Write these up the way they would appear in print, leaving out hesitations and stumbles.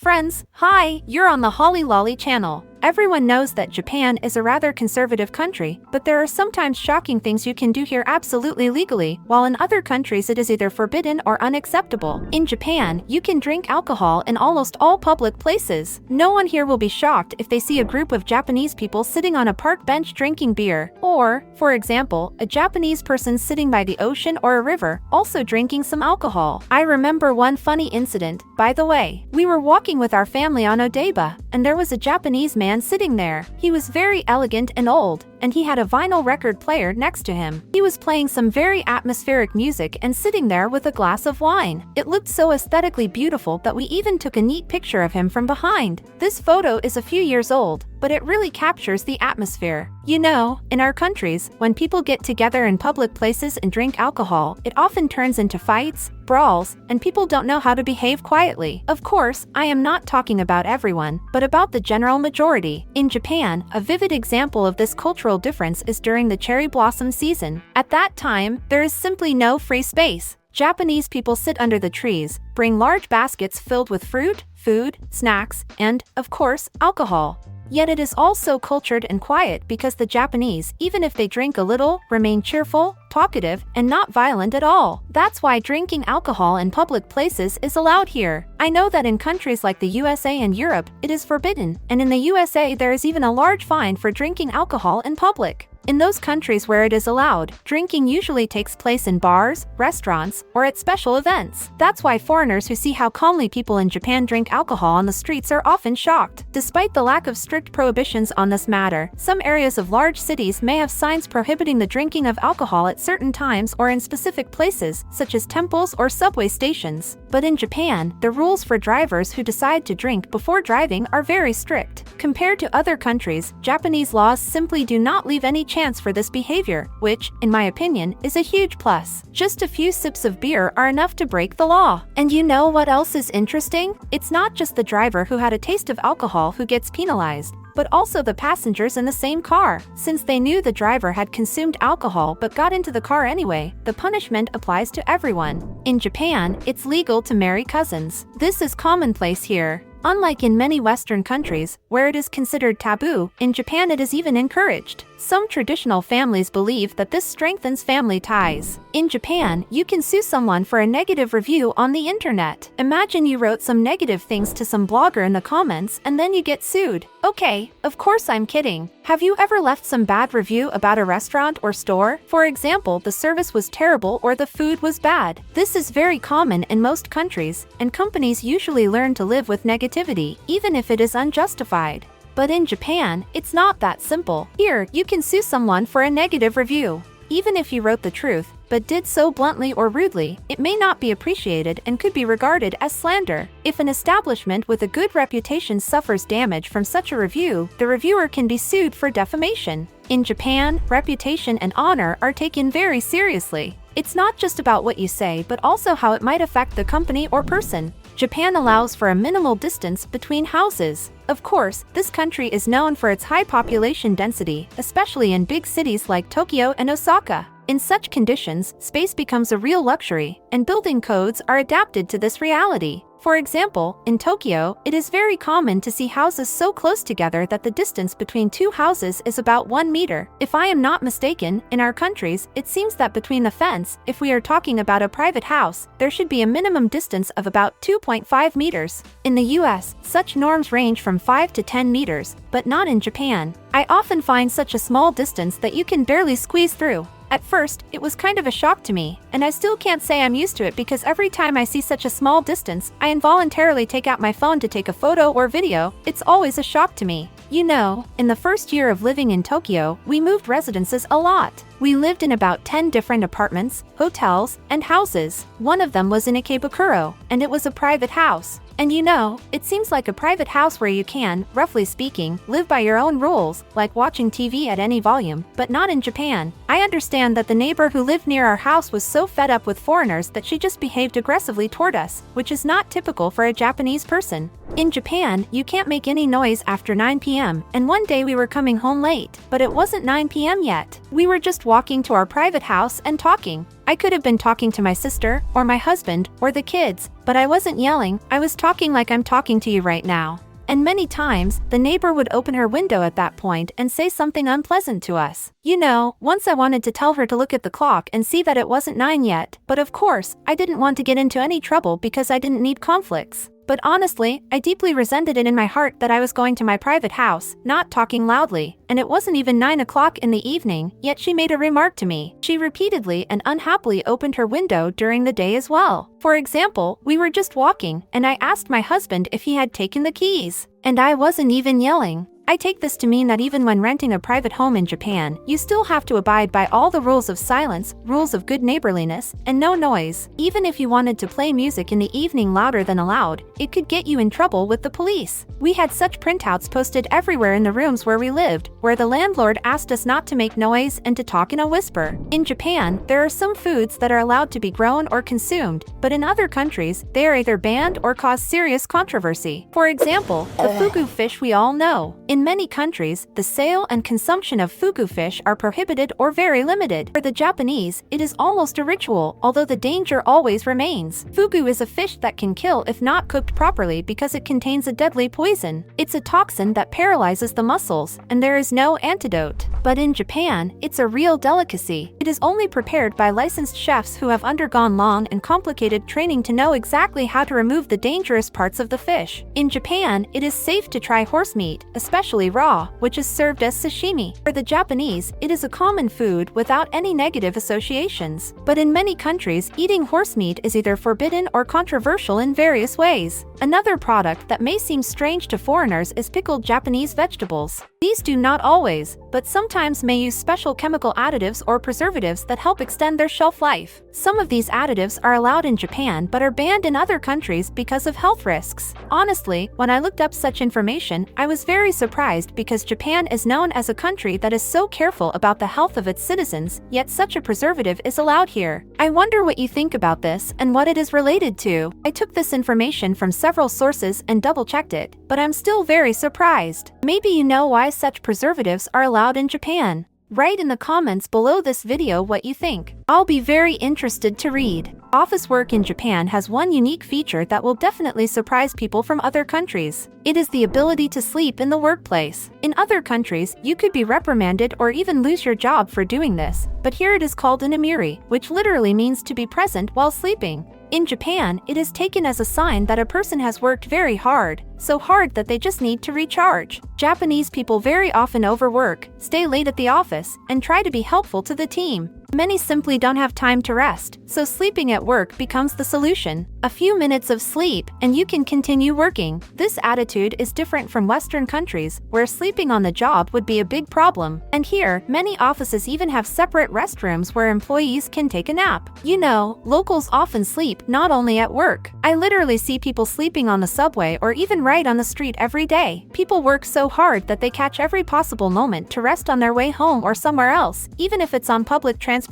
Friends, hi, you're on the Holly Lolly channel. Everyone knows that Japan is a rather conservative country, but there are sometimes shocking things you can do here absolutely legally, while in other countries it is either forbidden or unacceptable. In Japan, you can drink alcohol in almost all public places. No one here will be shocked if they see a group of Japanese people sitting on a park bench drinking beer, or, for example, a Japanese person sitting by the ocean or a river, also drinking some alcohol. I remember one funny incident, by the way. We were walking with our family on Odaiba, and there was a Japanese man sitting there. He was very elegant and old, and he had a vinyl record player next to him. He was playing some very atmospheric music and sitting there with a glass of wine. It looked so aesthetically beautiful that we even took a neat picture of him from behind. This photo is a few years old, but it really captures the atmosphere. You know, in our countries, when people get together in public places and drink alcohol, it often turns into fights, brawls, and people don't know how to behave quietly. Of course, I am not talking about everyone, but about the general majority. In Japan, a vivid example of this cultural difference is during the cherry blossom season. At that time, there is simply no free space. Japanese people sit under the trees, bring large baskets filled with fruit, food, snacks, and, of course, alcohol. Yet it is all so cultured and quiet because the Japanese, even if they drink a little, remain cheerful, talkative, and not violent at all. That's why drinking alcohol in public places is allowed here. I know that in countries like the USA and Europe, it is forbidden, and in the USA there is even a large fine for drinking alcohol in public. In those countries where it is allowed, drinking usually takes place in bars, restaurants, or at special events. That's why foreigners who see how calmly people in Japan drink alcohol on the streets are often shocked. Despite the lack of strict prohibitions on this matter, some areas of large cities may have signs prohibiting the drinking of alcohol at certain times or in specific places, such as temples or subway stations. But in Japan, the rules for drivers who decide to drink before driving are very strict. Compared to other countries, Japanese laws simply do not leave any chance for this behavior, which, in my opinion, is a huge plus. Just a few sips of beer are enough to break the law. And you know what else is interesting? It's not just the driver who had a taste of alcohol who gets penalized, but also the passengers in the same car. Since they knew the driver had consumed alcohol but got into the car anyway, the punishment applies to everyone. In Japan, it's legal to marry cousins. This is commonplace here. Unlike in many Western countries, where it is considered taboo, in Japan it is even encouraged. Some traditional families believe that this strengthens family ties. In Japan, you can sue someone for a negative review on the internet. Imagine you wrote some negative things to some blogger in the comments and then you get sued. Okay, of course I'm kidding. Have you ever left some bad review about a restaurant or store? For example, the service was terrible or the food was bad. This is very common in most countries, and companies usually learn to live with negativity, even if it is unjustified. But in Japan, it's not that simple. Here, you can sue someone for a negative review. Even if you wrote the truth, but did so bluntly or rudely, it may not be appreciated and could be regarded as slander. If an establishment with a good reputation suffers damage from such a review, the reviewer can be sued for defamation. In Japan, reputation and honor are taken very seriously. It's not just about what you say, but also how it might affect the company or person. Japan allows for a minimal distance between houses. Of course, this country is known for its high population density, especially in big cities like Tokyo and Osaka. In such conditions, space becomes a real luxury, and building codes are adapted to this reality. For example, in Tokyo, it is very common to see houses so close together that the distance between two houses is about 1 meter. If I am not mistaken, in our countries, it seems that between the fence, if we are talking about a private house, there should be a minimum distance of about 2.5 meters. In the US, such norms range from 5 to 10 meters, but not in Japan. I often find such a small distance that you can barely squeeze through. At first, it was kind of a shock to me, and I still can't say I'm used to it because every time I see such a small distance, I involuntarily take out my phone to take a photo or video. It's always a shock to me. You know, in the first year of living in Tokyo, we moved residences a lot. We lived in about 10 different apartments, hotels, and houses. One of them was in Ikebukuro, and it was a private house. And you know, it seems like a private house where you can, roughly speaking, live by your own rules, like watching TV at any volume, but not in Japan. I understand that the neighbor who lived near our house was so fed up with foreigners that she just behaved aggressively toward us, which is not typical for a Japanese person. In Japan, you can't make any noise after 9 p.m., and one day we were coming home late, but it wasn't 9 p.m. yet. We were just walking to our private house and talking. I could have been talking to my sister, or my husband, or the kids, but I wasn't yelling, I was talking like I'm talking to you right now. And many times, the neighbor would open her window at that point and say something unpleasant to us. You know, once I wanted to tell her to look at the clock and see that it wasn't 9 yet, but of course, I didn't want to get into any trouble because I didn't need conflicts. But honestly, I deeply resented it in my heart that I was going to my private house, not talking loudly, and it wasn't even 9 o'clock in the evening, yet she made a remark to me. She repeatedly and unhappily opened her window during the day as well. For example, we were just walking, and I asked my husband if he had taken the keys. And I wasn't even yelling. I take this to mean that even when renting a private home in Japan, you still have to abide by all the rules of silence, rules of good neighborliness, and no noise. Even if you wanted to play music in the evening louder than allowed, it could get you in trouble with the police. We had such printouts posted everywhere in the rooms where we lived, where the landlord asked us not to make noise and to talk in a whisper. In Japan, there are some foods that are allowed to be grown or consumed, but in other countries, they are either banned or cause serious controversy. For example, the fugu fish we all know. In many countries, the sale and consumption of fugu fish are prohibited or very limited. For the Japanese, it is almost a ritual, although the danger always remains. Fugu is a fish that can kill if not cooked properly because it contains a deadly poison. It's a toxin that paralyzes the muscles, and there is no antidote. But in Japan, it's a real delicacy. It is only prepared by licensed chefs who have undergone long and complicated training to know exactly how to remove the dangerous parts of the fish. In Japan, it is safe to try horse meat, especially raw, which is served as sashimi. For the Japanese, it is a common food without any negative associations. But in many countries, eating horse meat is either forbidden or controversial in various ways. Another product that may seem strange to foreigners is pickled Japanese vegetables. These do not always, but sometimes may use special chemical additives or preservatives that help extend their shelf life. Some of these additives are allowed in Japan but are banned in other countries because of health risks. Honestly, when I looked up such information, I was very surprised because Japan is known as a country that is so careful about the health of its citizens, yet such a preservative is allowed here. I wonder what you think about this and what it is related to. I took this information from several sources and double-checked it, but I'm still very surprised. Maybe you know why such preservatives are allowed in Japan. Write in the comments below this video what you think. I'll be very interested to read. Office work in Japan has one unique feature that will definitely surprise people from other countries. It is the ability to sleep in the workplace. In other countries, you could be reprimanded or even lose your job for doing this, but here it is called an imuri, which literally means to be present while sleeping. In Japan, it is taken as a sign that a person has worked very hard, so hard that they just need to recharge. Japanese people very often overwork, stay late at the office, and try to be helpful to the team. Many simply don't have time to rest, so sleeping at work becomes the solution. A few minutes of sleep, and you can continue working. This attitude is different from Western countries, where sleeping on the job would be a big problem. And here, many offices even have separate restrooms where employees can take a nap. You know, locals often sleep not only at work. I literally see people sleeping on the subway or even right on the street every day. People work so hard that they catch every possible moment to rest on their way home or somewhere else, even if it's on public transportation.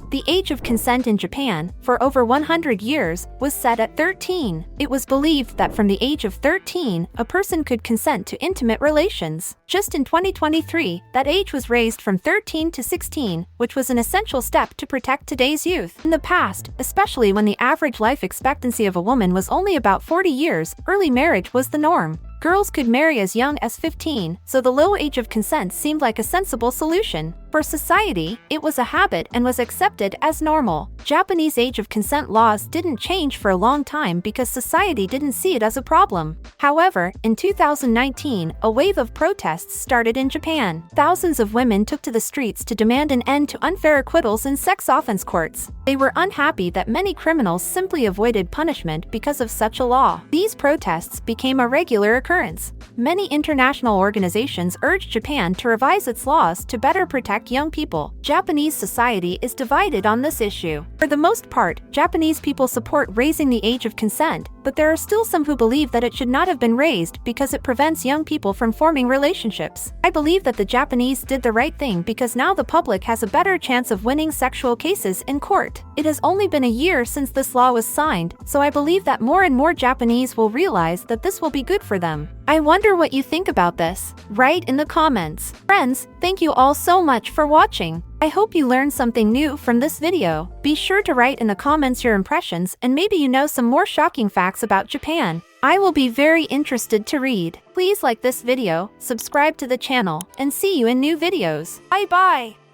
The age of consent in Japan, for over 100 years, was set at 13. It was believed that from the age of 13, a person could consent to intimate relations. Just in 2023, that age was raised from 13 to 16, which was an essential step to protect today's youth. In the past, especially when the average life expectancy of a woman was only about 40 years, early marriage was the norm. Girls could marry as young as 15, so the low age of consent seemed like a sensible solution. For society, it was a habit and was accepted as normal. Japanese age of consent laws didn't change for a long time because society didn't see it as a problem. However, in 2019, a wave of protests started in Japan. Thousands of women took to the streets to demand an end to unfair acquittals in sex offense courts. They were unhappy that many criminals simply avoided punishment because of such a law. These protests became a regular occurrence. Many international organizations urged Japan to revise its laws to better protect young people. Japanese society is divided on this issue. For the most part, Japanese people support raising the age of consent, but there are still some who believe that it should not have been raised because it prevents young people from forming relationships. I believe that the Japanese did the right thing because now the public has a better chance of winning sexual cases in court. It has only been a year since this law was signed, so I believe that more and more Japanese will realize that this will be good for them. I wonder what you think about this. Write in the comments. Friends, thank you all so much for watching. I hope you learned something new from this video. Be sure to write in the comments your impressions and maybe you know some more shocking facts about Japan. I will be very interested to read. Please like this video, subscribe to the channel, and see you in new videos. Bye bye!